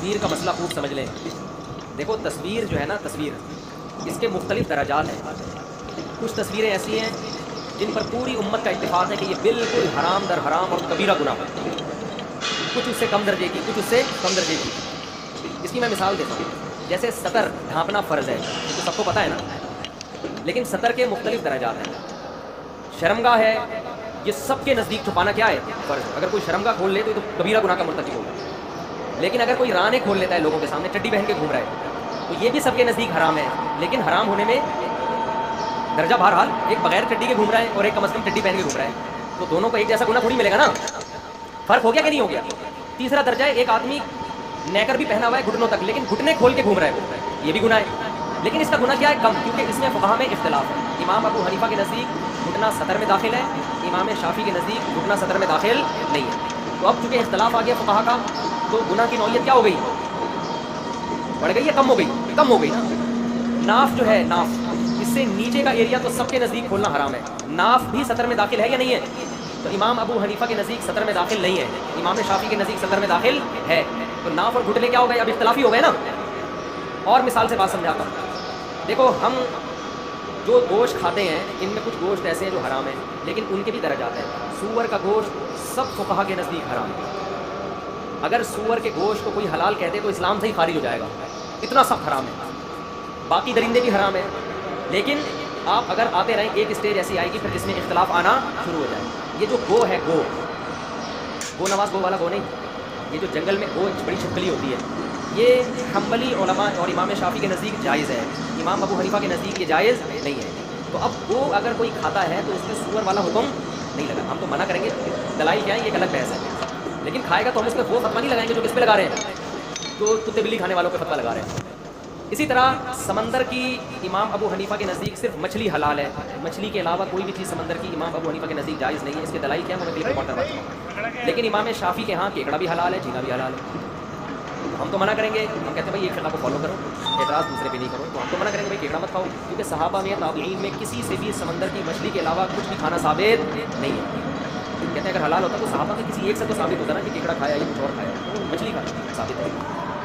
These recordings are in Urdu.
تصویر کا مسئلہ خوب سمجھ لیں. دیکھو تصویر جو ہے نا، تصویر اس کے مختلف درجات ہیں. کچھ تصویریں ایسی ہیں جن پر پوری امت کا اتفاق ہے کہ یہ بالکل حرام در حرام اور کبیرہ گناہ ہے. کچھ اس سے کم درجے کی، کچھ اس سے کم درجے کی. اس کی میں مثال دیتا ہوں. جیسے سطر ڈھانپنا فرض ہے تو سب کو پتہ ہے نا، لیکن سطر کے مختلف درجات ہیں. شرمگاہ ہے، یہ سب کے نزدیک چھپانا کیا ہے؟ فرض. اگر کوئی شرمگاہ کھول لے تو یہ تو کبیرہ گناہ کا مرتکب ہوگا. لیکن اگر کوئی رانے کھول لیتا ہے لوگوں کے سامنے، چڈی پہن کے گھوم رہا ہے، تو یہ بھی سب کے نزدیک حرام ہے. لیکن حرام ہونے میں درجہ بہرحال، ایک بغیر چڈی کے گھوم رہا ہے اور ایک کم از کم چڈی پہن کے گھوم رہا ہے، تو دونوں کو ایک جیسا گناہ تھوڑی ملے گا نا. فرق ہو گیا کہ نہیں ہو گیا؟ تیسرا درجہ ہے ایک آدمی نیکر بھی پہنا ہوا ہے گھٹنوں تک، لیکن گھٹنے کھول کے گھوم رہا ہے، یہ بھی گناہ ہے. لیکن اس کا گناہ کیا ہے؟ کم، کیونکہ اس میں فقہا میں اختلاف ہے. امام ابو حنیفہ کے نزدیک گھٹنا سطر میں داخل ہے، امام شافعی کے نزدیک گھٹنا سطر میں داخل نہیں ہے. تو اب چونکہ اختلاف آ گیا فقہا کا، تو گناہ کی نوعیت کیا ہو گئی؟ بڑھ گئی یا کم ہو گئی؟ کم ہو گئی نا. ناف جو ہے، ناف اس سے نیچے کا ایریا تو سب کے نزدیک کھولنا حرام ہے. ناف بھی سطر میں داخل ہے یا نہیں ہے؟ تو امام ابو حنیفہ کے نزدیک سطر میں داخل نہیں ہے، امام شافعی کے نزدیک سطر میں داخل ہے. تو ناف اور گھٹنے کیا ہو گئے؟ اب اختلافی ہو گئے نا. اور مثال سے بات سمجھاتا ہوں. دیکھو ہم جو گوشت کھاتے ہیں ان میں کچھ گوشت ایسے ہیں جو حرام ہیں، لیکن ان کے بھی درجات ہیں. سور کا گوشت سب فقہا کے نزدیک حرام ہے. اگر سور کے گوشت کو کوئی حلال کہتے تو اسلام سے ہی خارج ہو جائے گا، اتنا سخت حرام ہے. باقی درندے بھی حرام ہیں. لیکن آپ اگر آتے رہیں، ایک اسٹیج ایسی آئے گی پھر جس میں اختلاف آنا شروع ہو جائے. یہ جو گو ہے، گو نواز گو والا گو نہیں، یہ جو جنگل میں گو بڑی چھپکلی ہوتی ہے، یہ حنبلی علماء اور امام شافعی کے نزدیک جائز ہے، امام ابو حنیفہ کے نزدیک یہ جائز نہیں ہے. تو اب گو اگر کوئی کھاتا ہے تو اس میں سور والا حکم نہیں لگا. ہم تو منع کریں گے، دلائی کیا ہے، یہ ایک الگ بحث ہے. لیکن کھائے گا تو ہم اس پہ وہ فتویٰ نہیں لگائیں گے جو کس پہ لگا رہے ہیں، جو کتے بلی کھانے والوں پہ فتویٰ لگا رہے ہیں. اسی طرح سمندر کی امام ابو حنیفہ کے نزدیک صرف مچھلی حلال ہے، مچھلی کے علاوہ کوئی بھی چیز سمندر کی امام ابو حنیفہ کے نزدیک جائز نہیں ہے. اس کے دلائی کیا ہے میں کلک ریکارڈ کرواتا ہوں. لیکن امام شافعی کے ہاں کیکڑا بھی حلال ہے، جھینگا بھی حلال ہے. ہم تو منع کریں گے، ہم کہتے ہیں بھائی ایک فقہ کو فالو کرو، اعتراض دوسرے پہ نہیں کرو. تو ہم تو منع کریں گے بھائی کیکڑا مت کھاؤ، کیونکہ صحابہ میں تابعین میں کسی سے بھی سمندر کی مچھلی کے علاوہ کچھ بھی کھانا ثابت نہیں ہے. کہتے ہیں اگر حلال ہوتا تو صحابہ میں کسی ایک سے تو ثابت ہوتا نا کہ کیکڑا کھایا یا کچھ اور کھایا، تو مچھلی کا ثابت ہے.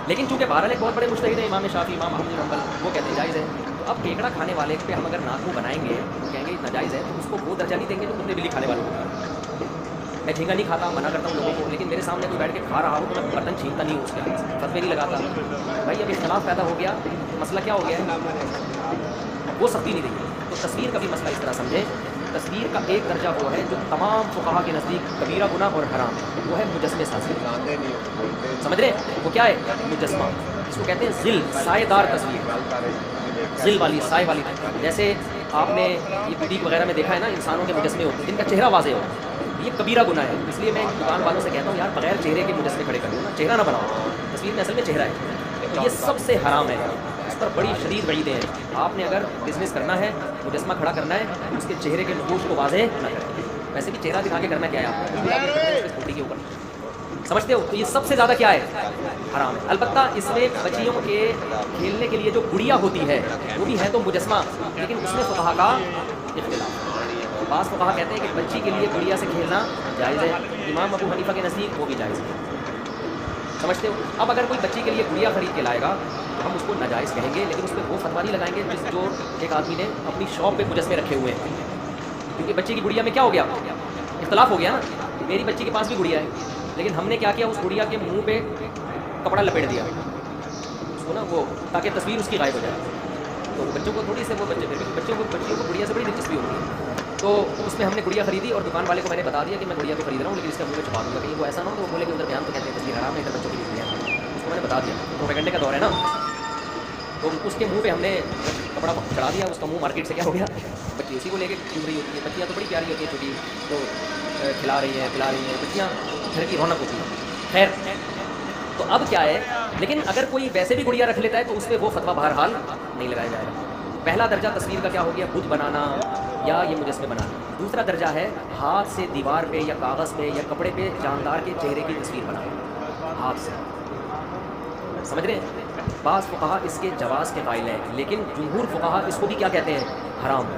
لیکن چونکہ بہرحال ایک بہت بڑے مجتہد ہیں امام شافعی، امام احمد بن حنبل، وہ کہتے ہیں جائز ہے. تو اب کیکڑا کھانے والے پہ ہم اگر ناک منہ بنائیں گے تو کہیں گے ناجائز ہے، تو اس کو وہ درجہ نہیں دیں گے جو کتے بلی کھانے والوں کو. میں جھینگا نہیں کھاتا، منع کرتا ہوں لوگوں کو، لیکن میرے سامنے کوئی بیٹھ کے کھا رہا ہو تو میں برتن چھینتا نہیں ہوں، اس کے فتوے نہیں لگاتا. بھائی اب اختلاف پیدا ہو گیا، مسئلہ کیا ہو گیا ہے، وہ سختی نہیں رہی. تو تصویر کا بھی مسئلہ اس طرح سمجھیں. تصویر کا ایک درجہ وہ ہے جو تمام فقہا کے نزدیک کبیرہ گناہ اور حرام ہے، وہ ہے مجسمے سازی. سمجھ رہے ہیں وہ کیا ہے؟ مجسمہ. اس کو کہتے ہیں ذل، سائے دار تصویر، ذل والی، سائے والی. جیسے آپ نے یہ بوٹیک وغیرہ میں دیکھا ہے نا، انسانوں کے مجسمے ہوتے ہیں جن کا چہرہ واضح ہو. یہ کبیرہ گناہ ہے. اس لیے میں دکان والوں سے کہتا ہوں یار بغیر چہرے کے مجسمے کھڑے کر دو نا، چہرہ نہ بناؤ. تصویر میں اصل میں چہرہ ہے. تو یہ سب سے حرام ہے، اس پر بڑی شدید وعیدیں ہیں. آپ نے اگر بزنس کرنا ہے، مجسمہ کھڑا کرنا ہے، اس کے چہرے کے نقوش کو واضح نہ کریں. ویسے بھی چہرہ دکھا کے کرنا کیا ہے آپ کو، اسکوٹی کے اوپر، سمجھتے ہو؟ تو یہ سب سے زیادہ کیا ہے؟ حرام ہے. البتہ اس میں بچیوں کے کھیلنے کے لیے جو گڑیا ہوتی ہے وہ بھی ہے تو مجسمہ، لیکن اس میں فقہا کا اختلاف. بعض فقہا کہتے ہیں کہ بچی کے لیے گڑیا سے کھیلنا جائز ہے، امام ابو حنیفہ کے نزدیک وہ بھی جائز ہے. سمجھتے ہو؟ اب اگر کوئی بچی کے لیے گڑیا خرید کے لائے گا تو ہم اس کو ناجائز کہیں گے، لیکن اس پہ وہ فتویٰ نہیں لگائیں گے جو ایک آدمی نے اپنی شاپ پہ مجسمے رکھے ہوئے ہیں. کیونکہ بچی کی گڑیا میں کیا ہو گیا؟ اختلاف ہو گیا نا. میری بچی کے پاس بھی گڑیا ہے، لیکن ہم نے کیا کیا، اس گڑیا کے منہ پہ کپڑا لپیٹ دیا اس کو نا، وہ تاکہ تصویر اس کی غائب ہو جائے. تو بچوں کو تھوڑی سے وہ بچوں کو گڑیا سے بڑی دلچسپی ہوتی ہے. تو اس میں ہم نے گڑیا خریدی اور دکان والے کو میں نے بتا دیا کہ میں گڑیا تو خرید رہا ہوں لیکن اس کا منہ میں چھپا دوں گا، کہیں وہ ایسا نہ ہو تو وہ بولے کہ ادھر بیان تو کہتے ہیں تصویر حرام ہے، ادھر بچوں کی گڑیا. اس کو میں نے بتا دیا، پروپیگنڈے کا دور ہے نا. تو اس کے منہ پہ ہم نے کپڑا چڑھا دیا. اس کا منہ مارکیٹ سے کیا ہو گیا، بچی اسی کو لے کے گھوم رہی ہوتی ہے. بچیاں تو بڑی پیاری ہوتی ہیں چھوٹی، تو کھلا رہی ہیں پلا رہی ہیں، بچیاں گھر کی رونق ہوتی ہیں. خیر تو اب کیا ہے، لیکن اگر کوئی ویسے بھی گڑیا رکھ لیتا ہے تو اس پہ وہ فتویٰ بہرحال نہیں لگایا جائے گا. پہلا درجہ تصویر کا کیا ہو گیا، بت بنانا یا یہ مجسمے بنانا. دوسرا درجہ ہے ہاتھ سے دیوار پہ یا کاغذ پہ یا کپڑے پہ جاندار کے چہرے کی تصویر بنانا ہاتھ سے. سمجھ رہے ہیں؟ بعض فقہا اس کے جواز کے قائل ہیں، لیکن جمہور فقہا اس کو بھی کیا کہتے ہیں، حرام.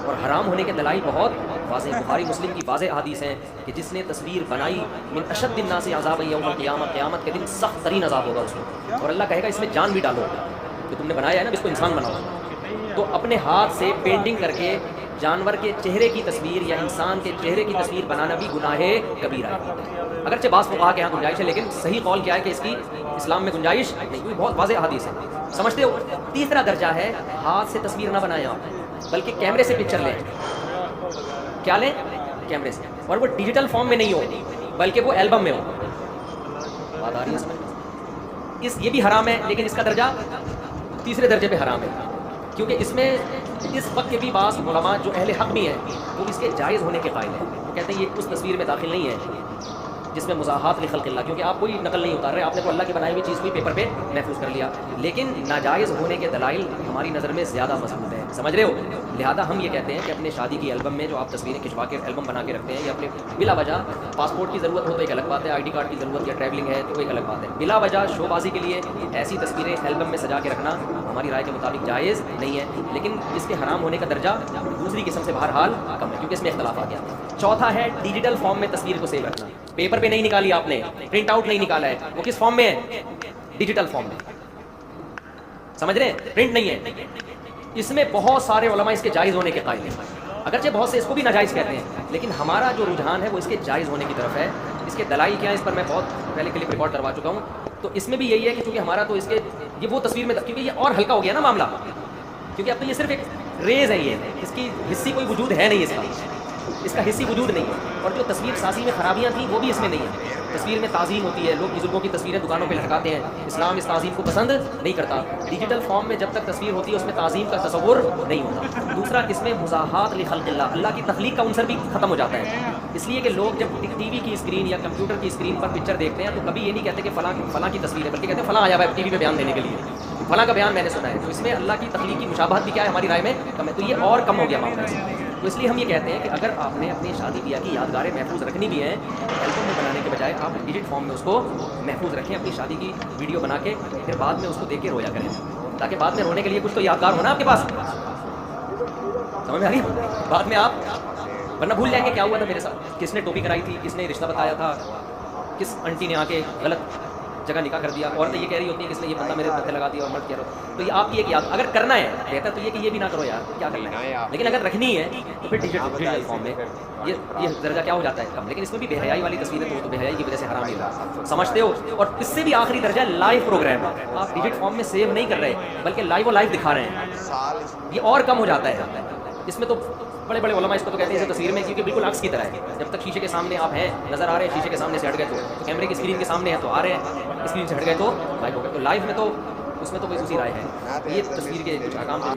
اور حرام ہونے کے دلائل بہت واضح بخاری مسلم کی واضح حدیث ہیں کہ جس نے تصویر بنائی من اشد الناس عذابا یوم القیامہ، قیامت کے دن سخت ترین عذاب ہوگا اس میں، اور اللہ کہے گا اس میں جان بھی ڈالو، کہ تم نے بنایا ہے نا، اس کو انسان بناؤ۔ تو اپنے ہاتھ سے پینٹنگ کر کے جانور کے چہرے کی تصویر یا انسان کے چہرے کی تصویر بنانا بھی گناہ کبیرہ ہے۔ اگرچہ بعض فقہا کے یہاں گنجائش ہے، لیکن صحیح قول کیا ہے کہ اس کی اسلام میں گنجائش نہیں، کوئی بہت واضح حدیث ہے، سمجھتے ہو۔ تیسرا درجہ ہے ہاتھ سے تصویر نہ بنائیں آپ، بلکہ کیمرے سے پکچر لیں۔ کیا لیں؟ کیمرے سے، اور وہ ڈیجیٹل فارم میں نہیں ہو بلکہ وہ البم میں ہو۔ بات آ رہی ہے سمجھ؟ یہ بھی حرام ہے، لیکن اس کا درجہ تیسرے درجے پہ حرام ہے، کیونکہ اس میں اس وقت کے بھی بعض علماء جو اہل حق بھی ہیں وہ اس کے جائز ہونے کے قائل ہیں، وہ کہتے ہیں یہ اس تصویر میں داخل نہیں ہے جس میں مزاحات لخلق اللہ، کیونکہ آپ کوئی نقل نہیں اتار رہے، آپ نے تو اللہ کی بنائی ہوئی چیز کو پیپر پہ محفوظ کر لیا، لیکن ناجائز ہونے کے دلائل ہماری نظر میں زیادہ مضبوط ہیں، سمجھ رہے ہو؟ لہذا ہم یہ کہتے ہیں کہ اپنے شادی کی البم میں جو آپ تصویریں کھنچوا کے البم بنا کے رکھتے ہیں، یا اپنے بلا وجہ پاسپورٹ کی ضرورت ہو تو ایک الگ بات ہے، آئی ڈی کارڈ کی ضرورت یا ٹریولنگ ہے تو ایک الگ بات ہے، بلا وجہ شو بازی کے لیے ایسی تصویریں البم میں سجا کے رکھنا ہماری رائے کے مطابق جائز نہیں ہے، لیکن اس کے حرام ہونے کا درجہ دوسری قسم سے بہرحال کم ہے، کیونکہ اس میں اختلاف آ گیا۔ چوتھا ہے ڈیجیٹل فارم میں تصویر کو سیو رکھنا، پیپر پہ نہیں نکالی آپ نے، پرنٹ آؤٹ نہیں نکالا ہے، وہ کس فارم میں ہے؟ ڈیجیٹل فارم میں، سمجھ رہے ہیں؟ پرنٹ نہیں ہے۔ اس میں بہت سارے علماء اس کے جائز ہونے کے قائل ہیں، اگرچہ بہت سے اس کو بھی ناجائز کہتے ہیں، لیکن ہمارا جو رجحان ہے وہ اس کے جائز ہونے کی طرف ہے۔ اس کے دلائل کیا ہیں اس پر میں بہت پہلے کلپ ریکارڈ کروا چکا ہوں، تو اس میں بھی یہی ہے کہ چونکہ ہمارا تو اس کے یہ وہ تصویر میں، کیونکہ یہ اور ہلکا ہو گیا نا معاملہ، کیونکہ اب تو یہ صرف ایک ریز ہے، یہ اس کی حصی کوئی وجود ہے نہیں، اس کا حصی وجود نہیں ہے، اور جو تصویر سازی میں خرابیاں تھیں وہ بھی اس میں نہیں ہیں۔ تصویر میں تعظیم ہوتی ہے، لوگ بزرگوں کی تصویریں دکانوں پہ لٹکاتے ہیں، اسلام اس تعظیم کو پسند نہیں کرتا۔ ڈیجیٹل فارم میں جب تک تصویر ہوتی ہے اس میں تعظیم کا تصور نہیں ہوتا۔ دوسرا، اس میں مزاحات لخلق اللہ، اللہ کی تخلیق کا عنصر بھی ختم ہو جاتا ہے، اس لیے کہ لوگ جب ٹی وی کی اسکرین یا کمپیوٹر کی اسکرین پر پکچر دیکھتے ہیں تو کبھی یہ نہیں کہتے کہ فلاں کی تصویر ہے، بلکہ کہتے ہیں فلاں آیا ہوا ہے ٹی وی پہ بیان دینے کے لیے، فلاں کا بیان میں نے سنا ہے، تو اس میں اللہ کی تخلیق کی مشابہت بھی کیا ہے ہماری رائے میں کم ہے، تو یہ اور کم ہو گیا معاملہ سے۔ تو اس لیے ہم یہ کہتے ہیں کہ اگر آپ نے اپنی شادی بیاہ کی یادگاریں محفوظ رکھنی بھی ہیں، البم میں بنانے کے بجائے آپ ڈیجیٹل فارم میں اس کو محفوظ رکھیں، اپنی شادی کی ویڈیو بنا کے پھر بعد میں اس کو دیکھ کے رویا کریں، تاکہ بعد میں رونے کے لیے کچھ تو یادگار ہونا آپ کے پاس، سمجھ میں آ رہی؟ بعد میں آپ ورنہ بھول جائیں گے کیا ہوا تھا میرے ساتھ، کس نے ٹوپی کرائی تھی، کس نے رشتہ بتایا تھا، کس انٹی نے آ کے غلط جگہ نکاح کر دیا، عورتیں یہ کہہ رہی ہوتی ہیں کہ اس نے یہ بندہ میرے پتھر لگا دیا اور مرد کہہ رہا ہو، تو یہ آپ کی ایک یاد اگر کرنا ہے بہتر تو یہ کہ یہ بھی نہ کرو یار، کیا کرنا ہے، لیکن اگر رکھنی ہے تو پھر ڈیجیٹل فارم میں یہ درجہ کیا ہو جاتا ہے کم، لیکن اس میں بھی بے حیائی والی تصویریں تو بے حیائی کی وجہ سے حرام ہی رہا، سمجھتے ہو؟ اور اس سے بھی آخری درجہ لائیو پروگرام، آپ ڈیجیٹل فارم میں سیو نہیں کر رہے بلکہ لائیو دکھا رہے ہیں، یہ اور کم ہو جاتا ہے۔ اس میں تو بڑے بڑے علماء اس کو تو کہتے ہیں اسے تصویر میں، کیونکہ بالکل عکس کی طرح ہے، جب تک شیشے کے سامنے آپ ہیں نظر آ رہے ہیں، شیشے کے سامنے سے ہٹ گئے تو کیمرے کی اسکرین کے سامنے ہیں تو آ رہے ہیں، اسکرین سے ہٹ گئے تو لائیو ہو گئے، تو لائیو میں تو اس میں تو کوئی دوسری رائے ہے، یہ تصویر کے کچھ احکام